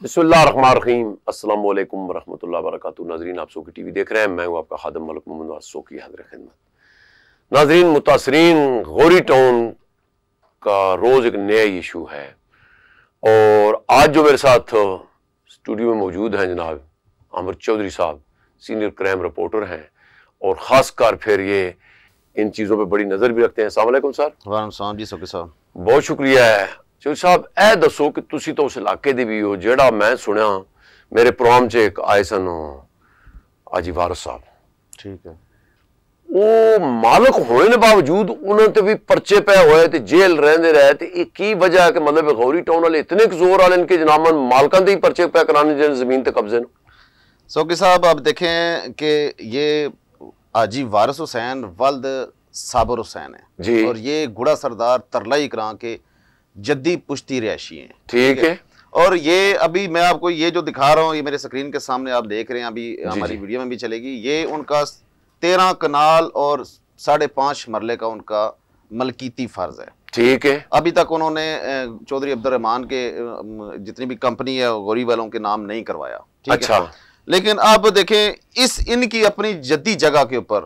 बिस्मिल्लाहिर्रहमानिर्रहीम अस्सलाम वालेकुम वरहमतुल्लाहि वबरकातुहू। नाजरीन, आप सोकी टीवी देख रहे हैं। मैं हूं आपका खादम मलिक मोहम्मद सोकी, हाजिर खिदमत। नाजरीन, मुतासरीन गौरी टाउन का रोज एक नया इशू है और आज जो मेरे साथ स्टूडियो में मौजूद हैं जनाब आमिर चौधरी साहब, सीनियर क्राइम रिपोर्टर हैं और खासकर फिर ये इन चीज़ों पे बड़ी नज़र भी रखते हैं। अस्सलाम वालेकुम सर। वालेकुम सलाम जी सोकी साहब, बहुत शुक्रिया है। चौधरी साहब, ए दसो कि तुसी तो उस इलाके दे भी हो जेड़ा मैं सुनिया मेरे प्रोग्राम च एक आए सन आजी वारिस साहब, ठीक है। वो मालक होने के बावजूद उन्होंने तो भी पर्चे पे होए ते जेल रहंदे रहे ते एक की वजह है कि मतलब गौरी टाउन वाले इतने जोर वाले इनके जनाबन मालकां दे ही पर्चे पे कराने जिन जमीन ते कब्जे न। सोकी साहब, आप देखें कि ये आजी वारिस हुसैन वल्द साबर हुसैन है जी, और ये गुड़ा सरदार तरलाई करा के जद्दी पुश्ती रिहायशी हैं, ठीक है। और ये अभी मैं आपको ये जो दिखा रहा हूँ, ये मेरे स्क्रीन के सामने आप देख रहे हैं, अभी हमारी वीडियो में भी चलेगी। ये उनका 13 कनाल और 5.5 मरले का उनका मलकीती फर्ज है, ठीक है। अभी तक उन्होंने चौधरी अब्दुर्रहमान के जितनी भी कंपनी है गौरी वालों के नाम नहीं करवाया, अच्छा। लेकिन अब देखें इस इनकी अपनी जद्दी जगह के ऊपर,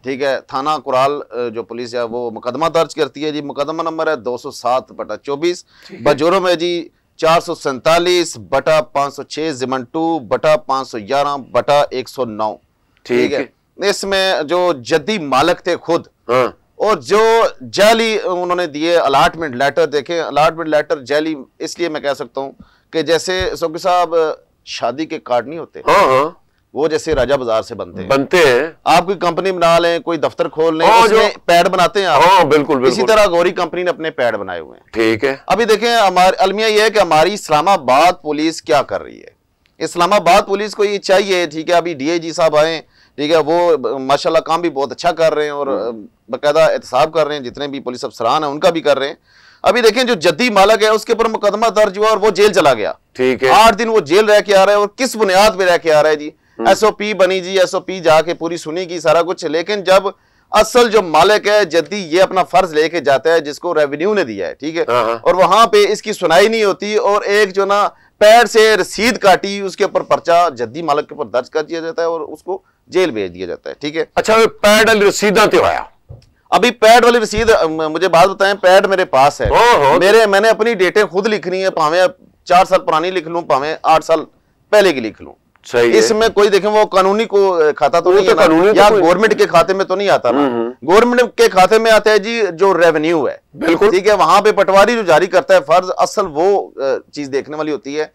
ठीक है, थाना कुराल जो पुलिस है वो मुकदमा दर्ज करती है जी। मुकदमा नंबर है 207/24, बजोरम है जी 447/506, ज़िमन 2/511/109, ठीक है। इसमें जो जद्दी मालिक थे खुद, और जो जाली उन्होंने दिए अलॉटमेंट लेटर, देखें अलॉटमेंट लेटर जाली इसलिए मैं कह सकता हूँ कि जैसे सोकी साहब शादी के कार्ड नहीं होते, वो जैसे राजा बाजार से बनते हैं। आप कोई कंपनी बना लें, कोई दफ्तर खोल लें, उसमें पैड बनाते हैं आप, बिल्कुल। इसी तरह गौरी कंपनी ने अपने पैड बनाए हुए हैं, ठीक है। अभी देखें हमारे अलमिया ये है कि हमारी इस्लामाबाद पुलिस क्या कर रही है। इस्लामाबाद पुलिस को ये चाहिए, ठीक है, अभी DIG साहब आए, ठीक है, वो माशाल्लाह काम भी बहुत अच्छा कर रहे हैं और बाकायदा एहतसाब कर रहे हैं, जितने भी पुलिस अफसरान हैं उनका भी कर रहे हैं। अभी देखें जो जद्दी मालक है उसके ऊपर मुकदमा दर्ज हुआ और वो जेल चला गया, ठीक है। 8 दिन वो जेल रह के आ रहा है, और किस बुनियाद पे रह के आ रहा है जी। SOP बनी जी, SOP जाके पूरी सुनी की सारा कुछ, लेकिन जब असल जो मालिक है जद्दी ये अपना फर्ज लेके जाता है जिसको रेवेन्यू ने दिया है, ठीक है, और वहां पे इसकी सुनाई नहीं होती और एक जो ना पैड से रसीद काटी उसके ऊपर पर्चा जद्दी मालिक के ऊपर दर्ज कर दिया जाता है और उसको जेल भेज दिया जाता है, ठीक है। अच्छा, पैड वाली रसीदा तो आया, अभी पैड वाली रसीद मुझे बात बताएं, पैड मेरे पास है, मैंने अपनी डेटें खुद लिखनी है, भावे 4 साल पुरानी लिख लूं, भावे 8 साल पहले की लिख लूं, सही इसमें कोई देखें वो कानूनी को खाता तो नहीं है ना, या गवर्नमेंट के खाते में तो नहीं आता ना। गवर्नमेंट के खाते में आता है जी जो रेवेन्यू है, बिल्कुल, ठीक है। वहां पे पटवारी जो जारी करता है फर्ज, असल वो चीज देखने वाली होती है।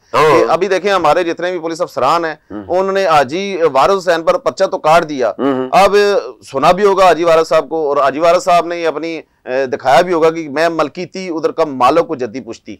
अभी देखें हमारे जितने भी पुलिस अफसरान हैं उन्होंने हाजी वारिस हुसैन पर पर्चा तो काट दिया, अब सुना भी होगा हाजी वारिस साहब को, और हाजी वारिस साहब ने अपनी दिखाया भी होगा कि मैं मलकी थी, उधर का मालिक को जद्दी पुश्ती,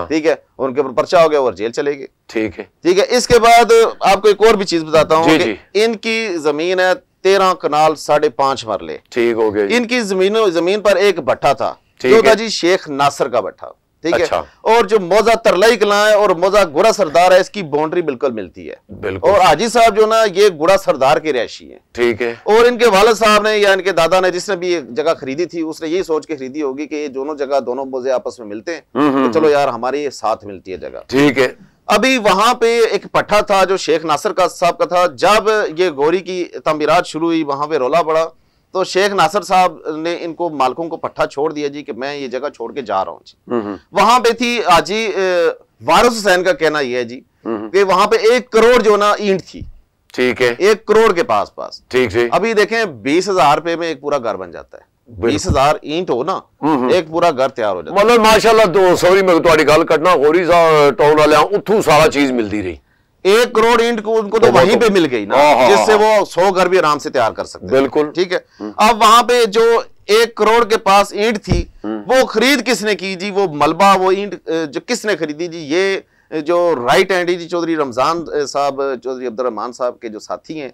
ठीक है, उनके ऊपर पर्चा हो गया और जेल चले गए, ठीक है, ठीक है। इसके बाद आपको एक और भी चीज बताता हूँ कि इनकी जमीन है 13 कनाल 5.5 मरले, ठीक हो गया। इनकी जमीन पर एक भट्टा था जो था जी शेख नासिर का भट्टा, ठीक है। और जो मौजा तरलाई कला है और मौजा गुड़ा सरदार है, इसकी बाउंड्री बिल्कुल मिलती है, बिल्कुल। और हाजी साहब जो ना ये गुड़ा सरदार के रहशी हैं, ठीक है। और इनके वालिद साहब ने या इनके दादा ने जिसने भी एक जगह खरीदी थी उसने यही सोच के खरीदी होगी कि ये दोनों जगह दोनों मौजे आपस में मिलते हैं, तो चलो यार हमारी साथ मिलती है जगह, ठीक है। अभी वहां पे एक पट्टा था जो शेख नासिर का साहब का था। जब ये गौरी की तमीरात शुरू हुई वहां पे रौला पड़ा तो शेख नासिर साहब ने इनको मालिकों को पट्टा छोड़ दिया जी कि मैं ये जगह छोड़ के जा रहा हूँ जी। वहां पे थी हाजी वारिस हुसैन का कहना यह है जी कि वहां पे 1 करोड़ जो ना ईंट थी, ठीक है, 1 करोड़ के पास, ठीक है। अभी देखें 20,000 रुपए में एक पूरा घर बन जाता है, 20,000 ईंट हो ना, एक पूरा घर तैयार हो जाता है। मतलब माशाल्लाह, तो सॉरी मैं तुम्हारी गल कटना, गौरी टाउन वाले उथू सारा चीज मिलती रही। 1 करोड़ ईंट को उनको तो वहीं पे मिल गई ना, जिससे वो 100 घर भी आराम से तैयार कर सकते, बिल्कुल, ठीक है। अब वहां पे जो 1 करोड़ के पास ईंट थी वो खरीद किसने की जी, वो मलबा वो ईंट जो किसने खरीदी जी, ये जो राइट हैंड जी चौधरी रमजान साहब, चौधरी अब्दुर्रहमान साहब के जो साथी हैं,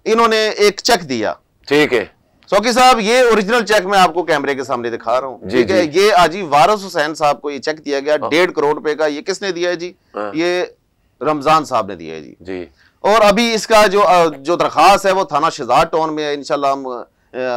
इन्होंने एक चेक दिया, ठीक है। सोकी साहब ये ओरिजिनल चेक मैं आपको कैमरे के सामने दिखा रहा हूँ, ठीक है। ये हाजी वारिस हुसैन साहब को ये चेक दिया गया 1.5 करोड़ रुपए का। ये किसने दिया है जी, ये रमजान साहब ने दिया है जी। और अभी इसका जो दरखास्त है वो थाना शहजाद टाउन में है। इंशाल्लाह हम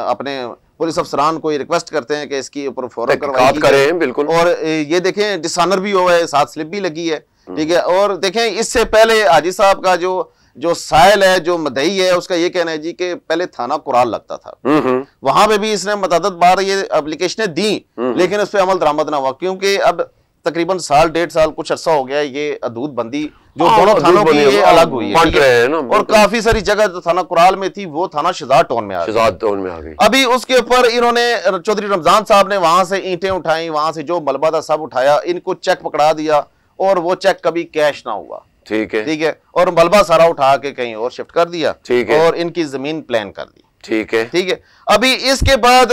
अपने पुलिस अफसरान को रिक्वेस्ट करते हैं कि इसकी ऊपर फौरन कार्रवाई करें, बिल्कुल। और ये देखें डिसऑनर भी हुआ है, साथ स्लिप भी लगी है। ठीक है। और देखें इससे पहले हाजी साहब का जो साइल है, जो मदई है, उसका ये कहना है जी कि पहले थाना कुराल लगता था, वहां पे भी इसने मतअद्दद बार ये एप्लीकेशनें दी, लेकिन उस पर अमल दरामद ना हुआ, क्योंकि अब तकरीबन साल 1.5 साल कुछ अर्सा हो गया ये हदूद बंदी जो दोनों थानों की ये अलग हुई है ना, और काफी सारी जगह जो थाना कुराल में थी वो थाना शहजाद टाउन में आ गई। अभी उसके ऊपर इन्होंने चौधरी रमजान साहब ने वहां से ईंटें उठाई, वहां से जो मलबा था सब उठाया, इनको चेक पकड़ा दिया और वो चेक कभी कैश ना हुआ। ठीक है। और मलबा सारा उठा के कहीं और शिफ्ट कर दिया, और इनकी जमीन प्लान कर दी। ठीक है। अभी इसके बाद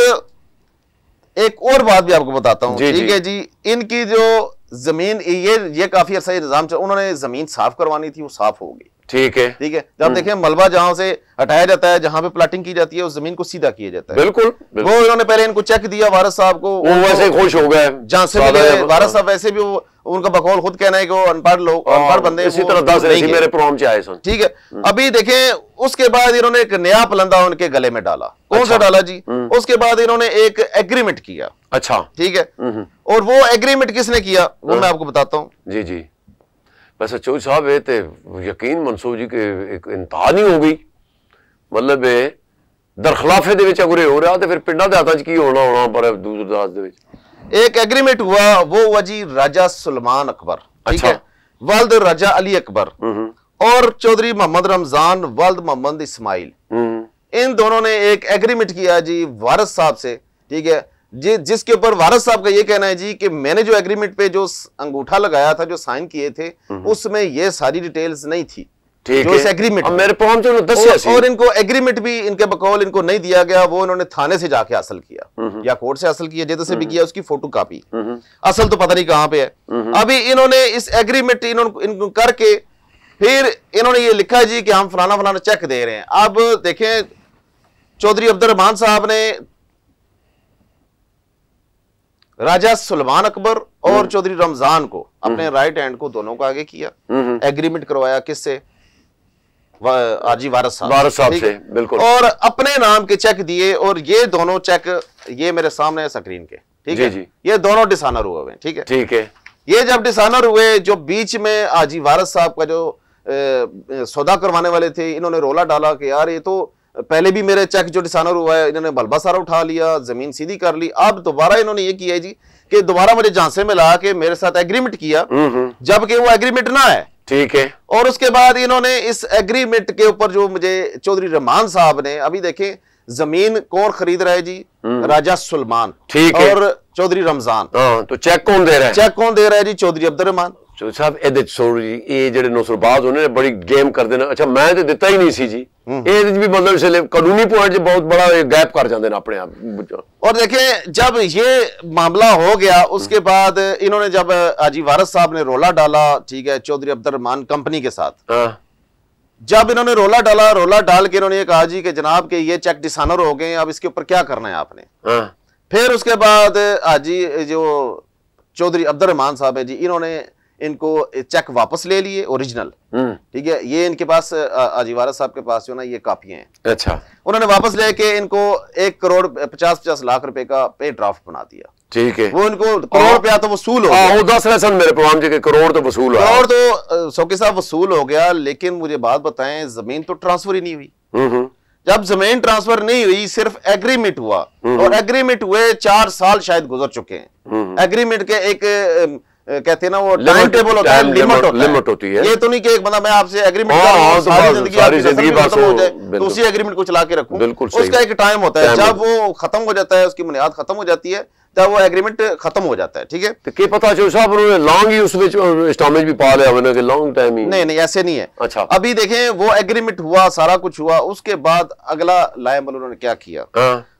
एक और बात भी आपको बताता हूं। ठीक है जी, इनकी जो जमीन ये काफी अर्सा निजाम चल, उन्होंने जमीन साफ करवानी थी, वो साफ हो गई। ठीक है। जब देखें मलबा जहां से हटाया जाता है, जहां पे प्लाटिंग की जाती है, उस जमीन को सीधा किया जाता है। बिल्कुल। वो इन्होंने पहले इनको चेक दिया वारिस साहब को, वो वैसे खुश हो गए जहां से मिले। वारिस साहब वैसे भी उनका बकौल खुद कहना है कि वो अनपढ़ बंदे इसी तरह 10 मेरे प्रोग्राम से आए। ठीक है। अभी देखें उसके बाद इन्होंने एक नया पलंदा उनके गले में डाला। कौन सा डाला जी? उसके बाद इन्होंने एक एग्रीमेंट किया। अच्छा। ठीक है। और वो एग्रीमेंट किसने किया वो मैं आपको बताता हूँ। जी। वैसे चौधरी साहब ये तो यकीन मनसूर जी के एक इंतहा नहीं हो गई, मतलब दरखलाफे दे विच अगर हो रहा तो फिर पिंडा दे हाथां च की होना पर दूर दराज दे विच एक एग्रीमेंट हुआ, वो हुआ जी राजा सुलेमान अकबर। ठीक है। वल्द राजा अली अकबर और चौधरी मोहम्मद रमजान वल्द मोहम्मद इस्माइल, इन दोनों ने एक एग्रीमेंट किया जी वारिस साहब से। ठीक है। जिसके ऊपर वारिस साहब का ये कहना है जी कि मैंने जो एग्रीमेंट पे जो अंगूठा लगाया था, जो साइन किए थे, उसमें ये सारी डिटेल्स नहीं थी जो इस एग्रीमेंट मेरे और इनको एग्रीमेंट भी इनके बकौल इनको नहीं दिया गया, वो इन्होंने थाने से जाके हासिल किया या कोर्ट से हासिल किया, जैसे से भी किया, उसकी फोटो कॉपी, असल तो पता नहीं कहां पे है। अभी इन्होंने इस एग्रीमेंट इनको करके फिर इन्होंने ये लिखा जी कि हम फलाना फलाना चेक दे रहे हैं। अब देखें चौधरी अब्दुर्रहमान साहब ने राजा सुलेमान अकबर और चौधरी रमजान को अपने राइट हैंड को दोनों को आगे किया, एग्रीमेंट करवाया किससे? हाजी वारिस साहब से। बिल्कुल। और अपने नाम के चेक दिए, और ये दोनों चेक ये मेरे सामने है स्क्रीन के। ठीक है जी। ये दोनों डिसानर हुए हैं। ठीक है। ये जब डिसानर हुए, जो बीच में हाजी वारिस साहब का जो सौदा करवाने वाले थे, इन्होंने रोला डाला कि यार ये तो पहले भी मेरे चेक जो डिसानर हुआ है, इन्होंने मलबा सारा उठा लिया, जमीन सीधी कर ली। अब दोबारा इन्होंने ये किया जी कि दोबारा मुझे झांसे में ला के मेरे साथ एग्रीमेंट किया, जबकि वो एग्रीमेंट ना है। ठीक है। और उसके बाद इन्होंने इस एग्रीमेंट के ऊपर जो मुझे चौधरी रहमान साहब ने, अभी देखें जमीन कौन खरीद रहा है जी? राजा सुलेमान। ठीक है। और चौधरी रमजान। तो चेक कौन दे रहा है? चेक कौन दे रहा है जी? चौधरी अब्दुर्रहमान साहब। ये जेडे नौसरबाज उन्होंने बड़ी गेम कर देना। अच्छा मैं तो दिता ही नहीं सी जी, ये भी मतलब इसलिए कानूनी पॉइंट बहुत बड़ा गैप कर जाते हैं अपने आप। और देखें जब ये मामला हो गया, उसके बाद इन्होंने जब हाजी वारिस साहब ने रोला डाला, ठीक है, चौधरी अब्दुर्रहमान कंपनी के साथ, जब इन्होंने रोला डाल के इन्होंने कहा जी कि जनाब के ये चेक डिसानर हो गए, अब इसके ऊपर क्या करना है आपने। फिर उसके बाद हाजी जो चौधरी अब्दुर्रहमान साहब है जी, इन्होंने इनको चेक वापस ले लिए ओरिजिनल। ठीक है। ये इनके पास हाजी वारिस साहब के पास जो ना ये कापियां हैं। अच्छा। उन्होंने वापस लेके इनको 1 करोड़ 50 लाख रुपए का पे ड्राफ्ट बना दिया। ठीक है। वो इनको करोड़ रुपया तो वसूल हो गया। 10 मेरे प्रोग्राम के करोड़ तो वसूल हो, करोड़ तो सौकी साहब वसूल हो गया। लेकिन मुझे बात बताएं, जमीन तो ट्रांसफर ही नहीं हुई। जब जमीन ट्रांसफर नहीं हुई, सिर्फ एग्रीमेंट हुआ, और एग्रीमेंट हुए 4 साल शायद गुजर चुके हैं। एग्रीमेंट के एक कहते हैं ना वो टाइम टेबल होता है, लिमिट होती है। ये तो नहीं कि एक बंदा मैं आपसे एग्रीमेंट सारी जिंदगी खत्म हो जाए तो उसी एग्रीमेंट को चला के रखूं, उसका एक टाइम होता है। जब वो खत्म हो जाता है, उसकी बुनियाद खत्म हो जाती है, तब वो एग्रीमेंट खत्म हो जाता है। ठीक है। तो क्या पता चलो साहब उन्होंने लॉन्ग ही उसमें स्टॉमेज भी पा लिया मैंने कि लॉन्ग टाइम ही। नहीं ऐसे नहीं है। अच्छा। अभी देखें वो एग्रीमेंट हुआ, सारा कुछ हुआ, उसके बाद अगला लायमल उन्होंने क्या किया,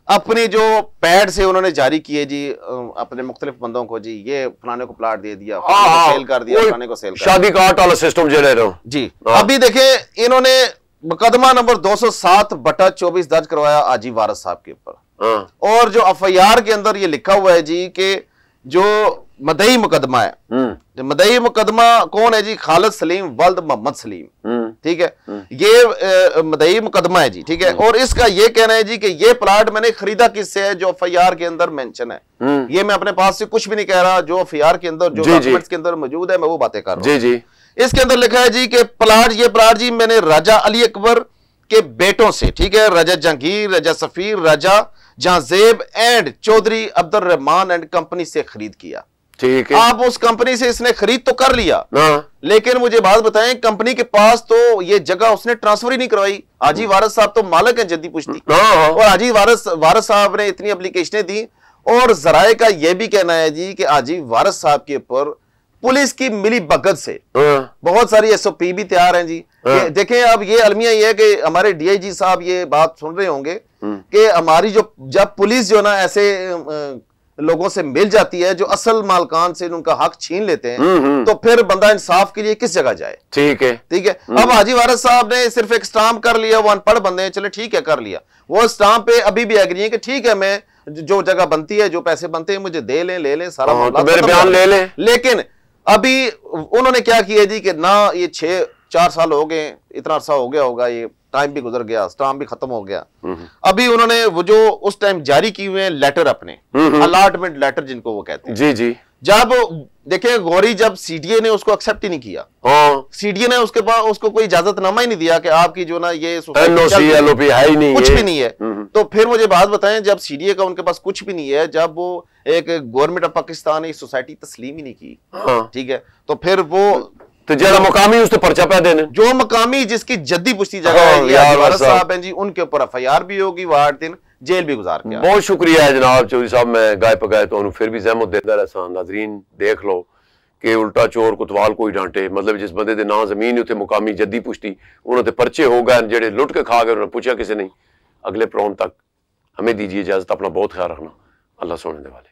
अपनी जो पैड से उन्होंने जारी किए जी अपने मुख्तलिफ बंदों को, जी ये फलाने को प्लाट दे दिया, सेल कर दिया, फलाने को सेल कर दिया, शादी काट वाला सिस्टम जो ले रहे हो जी। अभी देखें इन्होंने मुकदमा नंबर 207/24 दर्ज करवाया हाजी वारिस साहब के ऊपर, और जो एफआईआर के अंदर ये लिखा हुआ है जी कि जो मदई मुकदमा है, जो मदई मुकदमा कौन है जी? खालिद सलीम वल्द मोहम्मद सलीम। ठीक है, ये मदई मुकदमा है जी, ठीक है। और इसका ये कहना है जी कि ये प्लाट मैंने खरीदा किससे है, जो एफआईआर के अंदर मेंशन है। ये मैं अपने पास से कुछ भी नहीं कह रहा, जो एफआईआर के अंदर, जो डॉक्यूमेंट्स के अंदर मौजूद है, मैं वो बातें कर रहा हूँ। इसके अंदर लिखा है जी कि ये प्लाट जी मैंने राजा अली अकबर के बेटों से, ठीक है, Raja Jahangir, Raja Safir, Raja Jahanzeb and Chaudhry Abdul Rahman and company से खरीद किया। ठीक है, आप उस कंपनी से इसने खरीद तो कर लिया, लेकिन मुझे बात बताएं, कंपनी के पास तो ये जगह उसने ट्रांसफर ही नहीं करवाई। हाजी वारिस साहब तो मालिक है जद्दी पुश्ती, और हाजी वारिस साहब ने इतनी एप्लीकेशनें दी, और जराए का यह भी कहना है जी कि हाजी वारिस साहब के ऊपर पुलिस की मिली भगत से बहुत सारी एसओपी भी तैयार हैं जी। देखें, अब ये अलमिया ये है कि हमारे डीआईजी साहब ये बात सुन रहे होंगे कि हमारी जो जब पुलिस जो ना ऐसे लोगों से मिल जाती है जो असल मालकान से उनका हक छीन लेते हैं, तो फिर बंदा इंसाफ के लिए किस जगह जाए। ठीक है, ठीक है। अब हाजी वारिस साहब ने सिर्फ एक स्टाम्प कर लिया, वो अनपढ़ बंदे हैं, चले ठीक है कर लिया, वो स्टाम्प पे अभी भी एग्री है कि ठीक है, मैं जो जगह बनती है, जो पैसे बनते हैं मुझे दे लें, ले लें, सारा मेरे बयान ले लें। लेकिन अभी उन्होंने क्या किया जी कि ना, ये 4 साल हो गए, इतना अरसा हो गया होगा, ये टाइम भी गुजर गया, स्टाम्प भी खत्म हो गया। अभी उन्होंने वो जो उस टाइम जारी किए हुए लेटर, अपने अलॉटमेंट लेटर जिनको वो कहते हैं, जी जी, जब देखिए गौरी, जब सीडीए ने उसको एक्सेप्ट ही नहीं किया, सीडीए ने उसके पास उसको कोई इजाजतनामा ही नहीं दिया कि आपकी जो ना ये एलओपी है ही नहीं, कुछ भी नहीं है। तो फिर मुझे बात बताएं, जब सीडीए का उनके पास कुछ भी नहीं है, जब वो एक गवर्नमेंट ऑफ पाकिस्तान एक सोसाइटी तस्लीम ही नहीं की, ठीक है, तो फिर वो तो जरा मकामी उसने पर्चा पै देने, जो मकामी जिसकी जद्दी पुश्ती जगह है वारिस साहब हैं जी, उनके ऊपर एफआईआर भी होगी, वो 8 दिन जेल भी गुजार के। बहुत शुक्रिया है जनाब चौधरी साहब, मैं गाय पगाए तो फिर भी जहमत देता रहा। नाजरीन देख लो कि उल्टा चोर कुतवाल कोई डांटे, मतलब जिस बंदे दे ना जमीन उत्थे मुकामी जद्दी पुश्ती उन्होंने पर्चे हो गए, जेडे लुट के खा गए, उन्होंने पूछा किसी नहीं। अगले प्रोग्राम तक हमें दीजिए इजाजत, अपना बहुत ख्याल रखना, अल्लाह सोने दे वाले।